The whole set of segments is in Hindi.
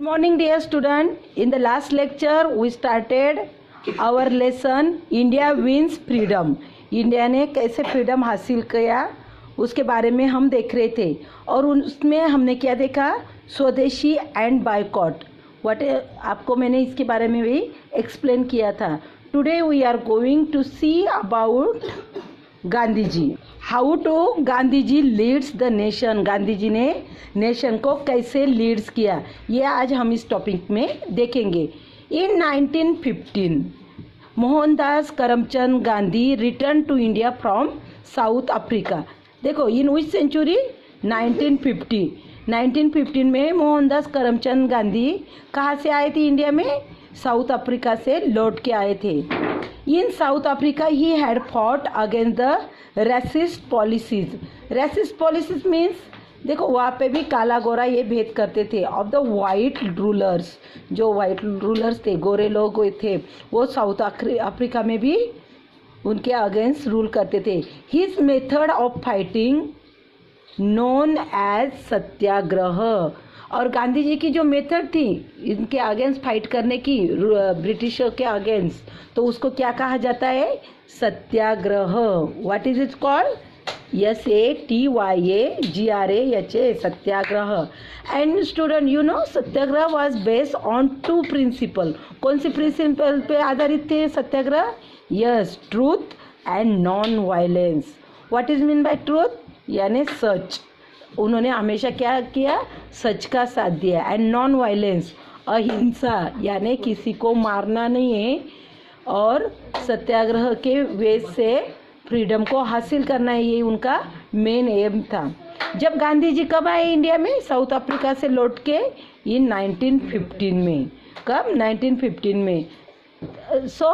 Morning dear student, in the last lecture we started our lesson India wins freedom. India ने कैसे फ्रीडम हासिल किया उसके बारे में हम देख रहे थे और उसमें हमने क्या देखा, स्वदेशी एंड बायकॉट। आपको मैंने इसके बारे में भी एक्सप्लेन किया था। Today we are going to see about Gandhi ji, how to Gandhi ji leads the nation. Gandhi ji ने नेशन को कैसे लीड्स किया, ये आज हम इस टॉपिक में देखेंगे। In 1915 Mohandas Karamchand Gandhi return to India from South Africa. देखो इन विच सेंचुरी, 1950। 1915 में मोहनदास करमचंद गांधी कहाँ से आए थे इंडिया में, साउथ अफ्रीका से लौट के आए थे। In South Africa he had fought against the racist policies. Racist policies means देखो वहाँ पे भी काला गोरा ये भेद करते थे ऑफ द वाइट रूलर्स। जो वाइट रूलर्स थे, गोरे लोग थे, वो साउथ अफ्रीका में भी उनके अगेंस्ट रूल करते थे। His method of fighting known as satyagraha. और गांधी जी की जो मेथड थी इनके अगेंस्ट फाइट करने की, ब्रिटिशों के अगेंस्ट, तो उसको क्या कहा जाता है, satyagraha. What is it called, SATYAGRAH, satyagraha. And student you know satyagraha was based on 2 principle. कौन सी प्रिंसिपल पे आधारित थे satyagraha, yes, truth and non violence. What is mean by truth, यानी सच। उन्होंने हमेशा क्या किया, सच का साथ दिया। एंड नॉन वायलेंस, अहिंसा, यानी किसी को मारना नहीं है और सत्याग्रह के वे से फ्रीडम को हासिल करना है, ये उनका मेन एम था। जब गांधी जी कब आए इंडिया में, साउथ अफ्रीका से लौट के, इन 1915 में। कब, 1915 में। So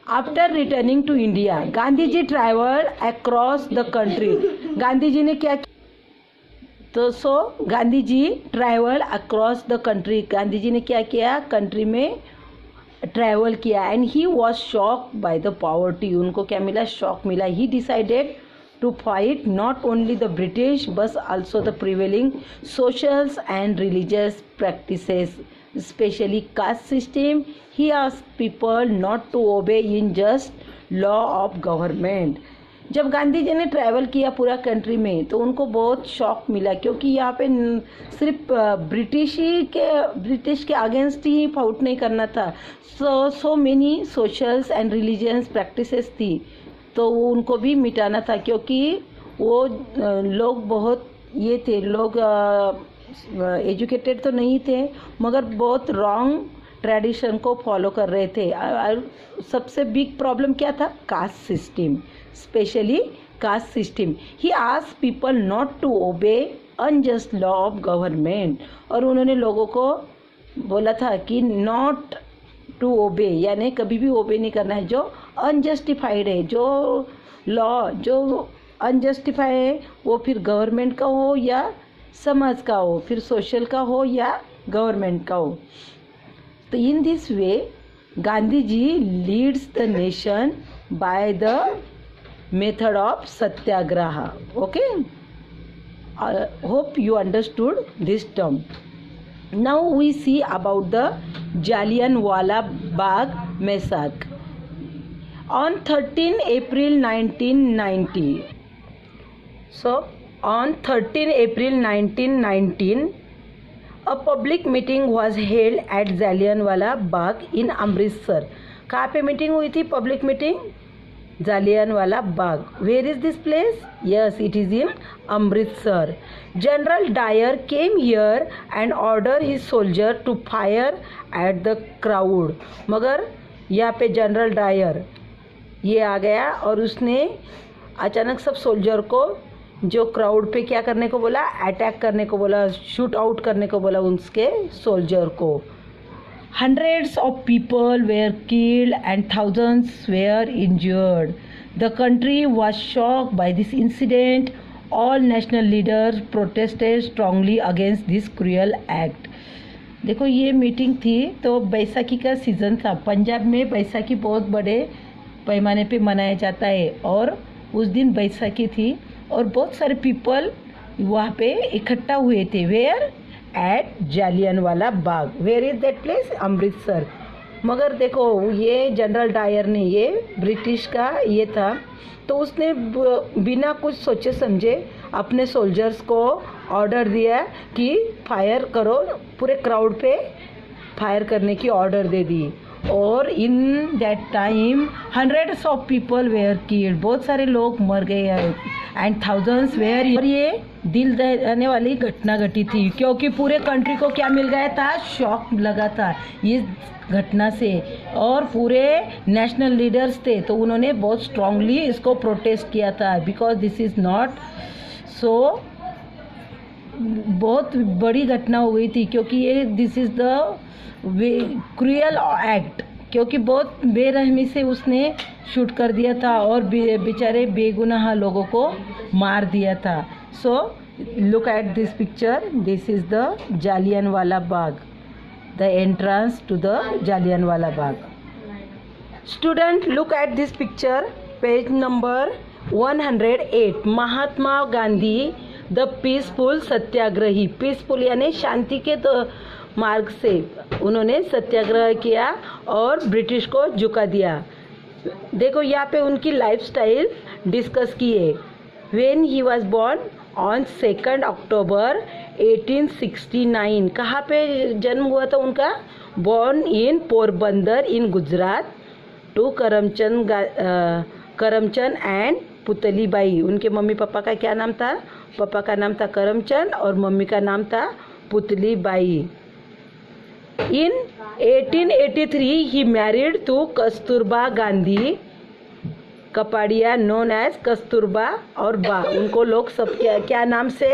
after returning to India Gandhi ji travelled across the country. Gandhi ji ने क्या, तो Gandhi ji travel across the country. Gandhi ji ने क्या किया, कंट्री में ट्रैवल किया। And he was shock by the poverty. उनको क्या मिला, शॉक मिला। He decided to fight not only the British but also the prevailing socials and religious practices, specially caste system. He asked people not to obey unjust law of government. जब गांधी जी ने ट्रैवल किया पूरा कंट्री में तो उनको बहुत शॉक मिला, क्योंकि यहाँ पे सिर्फ ब्रिटिश के अगेंस्ट ही फाउट नहीं करना था। So many socials and religious practices थी, तो वो उनको भी मिटाना था, क्योंकि वो लोग बहुत ये थे, लोग एजुकेटेड तो नहीं थे मगर बहुत रॉन्ग ट्रेडिशन को फॉलो कर रहे थे। सबसे बिग प्रॉब्लम क्या था, caste system, specially caste system. He asked people not to obey unjust law of government. और उन्होंने लोगों को बोला था कि नॉट टू ओबे, यानी कभी भी ओबे नहीं करना है जो अनजस्टिफाइड है। जो लॉ जो अनजस्टिफाइड है वो फिर गवर्नमेंट का हो या समाज का हो, फिर सोशल का हो या गवर्नमेंट का हो। तो in this way Gandhi ji leads the nation by the method of satyagraha. Okay, hope you understood this term. Now we see about the Jallianwala Bagh massacre on 13 April 1990. So on 13 April 1919 a public meeting was held at Jallianwala Bagh in Amritsar. कहाँ पे मीटिंग हुई थी, public meeting, Jallianwala Bagh. Where is this place, yes it is in Amritsar. General Dyer came here and order his soldier to fire at the crowd. मगर यहाँ पे जनरल डायर ये आ गया और उसने अचानक सब सोल्जर को जो क्राउड पे क्या करने को बोला, अटैक करने को बोला, शूट आउट करने को बोला उसके सोल्जर को। Hundreds of people were killed and thousands were injured. The country was shocked by this incident. All national leaders protested strongly against this cruel act. देखो ये मीटिंग थी तो बैसाखी का सीज़न था। पंजाब में बैसाखी बहुत बड़े पैमाने पे मनाया जाता है और उस दिन बैसाखी थी और बहुत सारे पीपल वहाँ पे इकट्ठा हुए थे। Where at Jallianwala Bagh. Where is that place? Amritsar. मगर देखो ये जनरल डायर ने, ये ब्रिटिश का ये था, तो उसने बिना कुछ सोचे समझे अपने सोल्जर्स को ऑर्डर दिया कि फायर करो, पूरे क्राउड पे फायर करने की ऑर्डर दे दी. और in that time hundreds of people where killed, बहुत सारे लोग मर गए एंड थाउजेंड्स वेयर. और ये दिल दहलाने वाली घटना घटी थी क्योंकि पूरे कंट्री को क्या मिल गया था? शॉक लगा था इस घटना से. और पूरे नेशनल लीडर्स थे तो उन्होंने बहुत स्ट्रांगली इसको प्रोटेस्ट किया था, because this is not so. बहुत बड़ी घटना हो गई थी क्योंकि ये this is the cruel act, क्योंकि बहुत बेरहमी से उसने शूट कर दिया था और बेचारे बेगुनाह लोगों को मार दिया था. So look at this picture. This is the Jallianwala Bagh, the entrance to the Jallianwala Bagh. Student, look at this picture, page number 108. Mahatma Gandhi the peaceful satyagrahi. Peaceful यानी शांति के मार्ग से उन्होंने सत्याग्रह किया और ब्रिटिश को झुका दिया. देखो यहाँ पे उनकी लाइफस्टाइल डिस्कस की है. When he was born on 2 October 1869. कहाँ पे जन्म हुआ था उनका? Born in Porbandar in Gujarat to Karamchand and Putlibai. उनके मम्मी पापा का क्या नाम था? पापा का नाम था करमचंद और मम्मी का नाम था Putlibai. In 1883 he married to Kasturba Gandhi Kapadia, known as Kasturba और बा. उनको लोग सब क्या नाम से,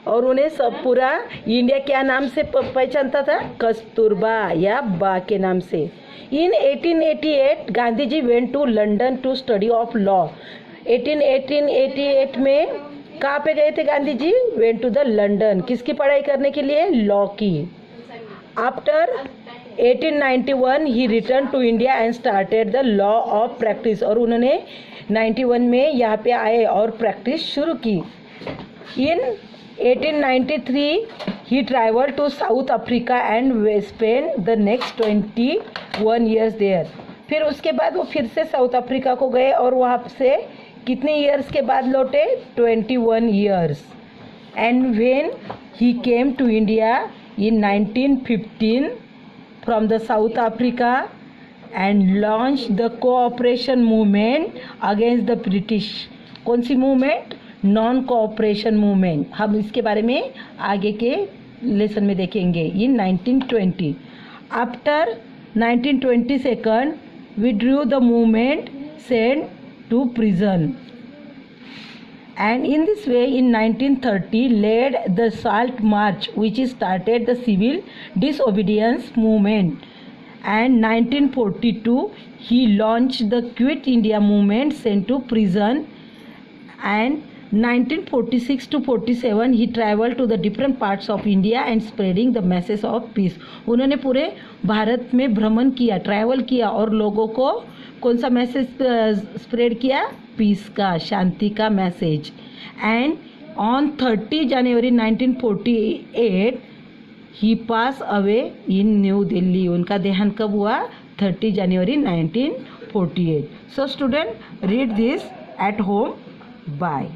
और उन्हें सब पूरा इंडिया क्या नाम से पहचानता था? कस्तूरबा या बा के नाम से. In 1888 Gandhi ji went to London to study of law. 1888 में कहाँ पे गए थे Gandhi ji? Went to the London. किसकी पढ़ाई करने के लिए? लॉ की. After 1891 he returned to India and started the law of practice. और उन्होंने 91 में यहाँ पे आए और प्रैक्टिस शुरू की. In 1893 he traveled to South Africa and spent the next 21 years there. फिर उसके बाद वो फिर से साउथ अफ्रीका को गए और वहाँ से कितने ईयर्स के बाद लौटे? 21 years. And when he came to India in 1915 from the South Africa and launched the cooperation movement against the British. कौन सी मूवमेंट? Non cooperation movement. हम इसके बारे में आगे के लेसन में देखेंगे. इन 1920 after 1922 withdrew the movement, sent to prison. And in this way in 1930 led the Salt March, which started the civil disobedience movement. And 1942 he launched the Quit India movement, sent to prison. And 1946 to 47 he traveled to the different parts of India and spreading the message of peace. उन्होंने पूरे भारत में भ्रमण किया, ट्रैवल किया और लोगों को कौन सा मैसेज स्प्रेड किया? पीस का, शांति का message. And on 30 January 1948 he pass away in New Delhi. उनका देहांत कब हुआ? 30 January 1948. So student, read this at home. Bye.